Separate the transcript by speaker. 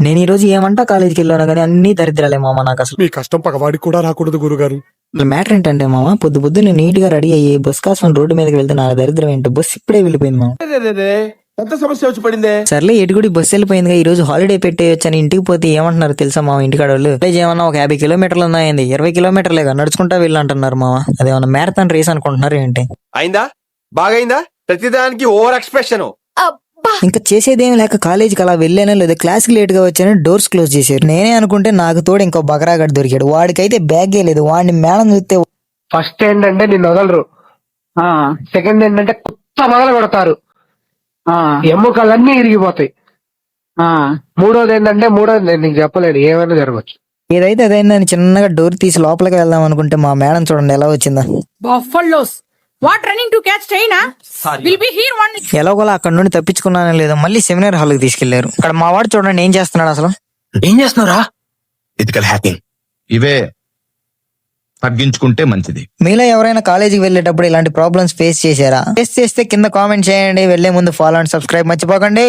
Speaker 1: నేను ఈ రోజు ఏమంటా కాలేజీకి వెళ్ళాను కానీ అన్ని దరిద్రాలే మామ. నాకు అసలు
Speaker 2: మీ కష్టం పగవాడికి కూడా రాకూడదు గురుగారు.
Speaker 1: మ్యాటర్ ఏంటంటే మామ, పొద్దు నేను నీట్ గా రెడీ అయ్యి బస్ కాసుకొని రోడ్డు మీదకి వెళ్తే నా దరిద్రం ఏంటో బస్ ఇప్పుడే వెళ్ళిపోయింది మామ.
Speaker 3: ఎంత సమస్య వచ్చి పడిందే.
Speaker 1: సర్లే ఎటుగుడి బస్సు వెళ్ళిపోయిందిగా, ఈ రోజు హాలిడే పెట్టేయొచ్చు అని ఇంటికి పోతే ఏమంటున్నారు తెలుసా మా ఇంటికాడ వాళ్ళు, కాలేజ్ ఏమన్నా ఒక 50 కిలోమీటర్లు ఉన్నాయండి, 20 కిలోమీటర్లేగా నడుచుకుంటా వెళ్ళంటున్నారు మామ. అదేమన్నా మ్యారథాన్ రేస్ అనుకుంటున్నారు ఏంటి?
Speaker 3: అయిందా? బాగైందా? ప్రతిదానికి ఓవర్ ఎక్స్ప్రెషన్.
Speaker 1: ఇంకా చేసేదేం లేక కాలేజీకి అలా వెళ్ళానో లేదా క్లాస్ కి లేట్ గా వచ్చానో డోర్స్ క్లోజ్ చేశారు. నేనే అనుకుంటే నాకు తోడు ఇంకో బకరాగడ్ దొరికాడు. వాడికైతే బ్యాగే లేదు. వాడిని మేడం చూస్తే
Speaker 4: ఫస్ట్ ఏంటంటే నిన్ను వదలరు. సెకండ్ ఏంటంటే కొత్త మొదలు పెడతారు. ఎముకలన్నీ ఇరిగిపోతాయి. మూడోది నేను నీకు చెప్పలేను, ఏమైనా జరగచ్చు.
Speaker 1: ఏదైతే అదైందని చిన్నగా డోర్ తీసి లోపలికి వెళ్దాం అనుకుంటే మా మేడం చూడండి ఎలా వచ్చిందా.
Speaker 5: Buffaloes. What running to catch China? Will be here one.
Speaker 1: ఎలాగోలా అక్కడ నుండి తప్పించుకున్నానో లేదో మళ్ళీ సెమినార్ హాల్ కి తీసుకెళ్లారు. ఇక్కడ మా వాడు చూడండి ఏం చేస్తున్నాడు అసలు.
Speaker 6: ఏం చేస్తున్నారా? Ethical hacking. ఇవే తగ్గించుకుంటే మంచిది.
Speaker 1: మీలో ఎవరైనా కాలేజీకి వెళ్ళేటప్పుడు ఇలాంటి ప్రాబ్లమ్స్ ఫేస్ చేశారా? ఫేస్ చేస్తే కింద కామెంట్ చేయండి. వెళ్లే ముందు ఫాలో అండ్ సబ్స్క్రైబ్ మర్చిపోకండి.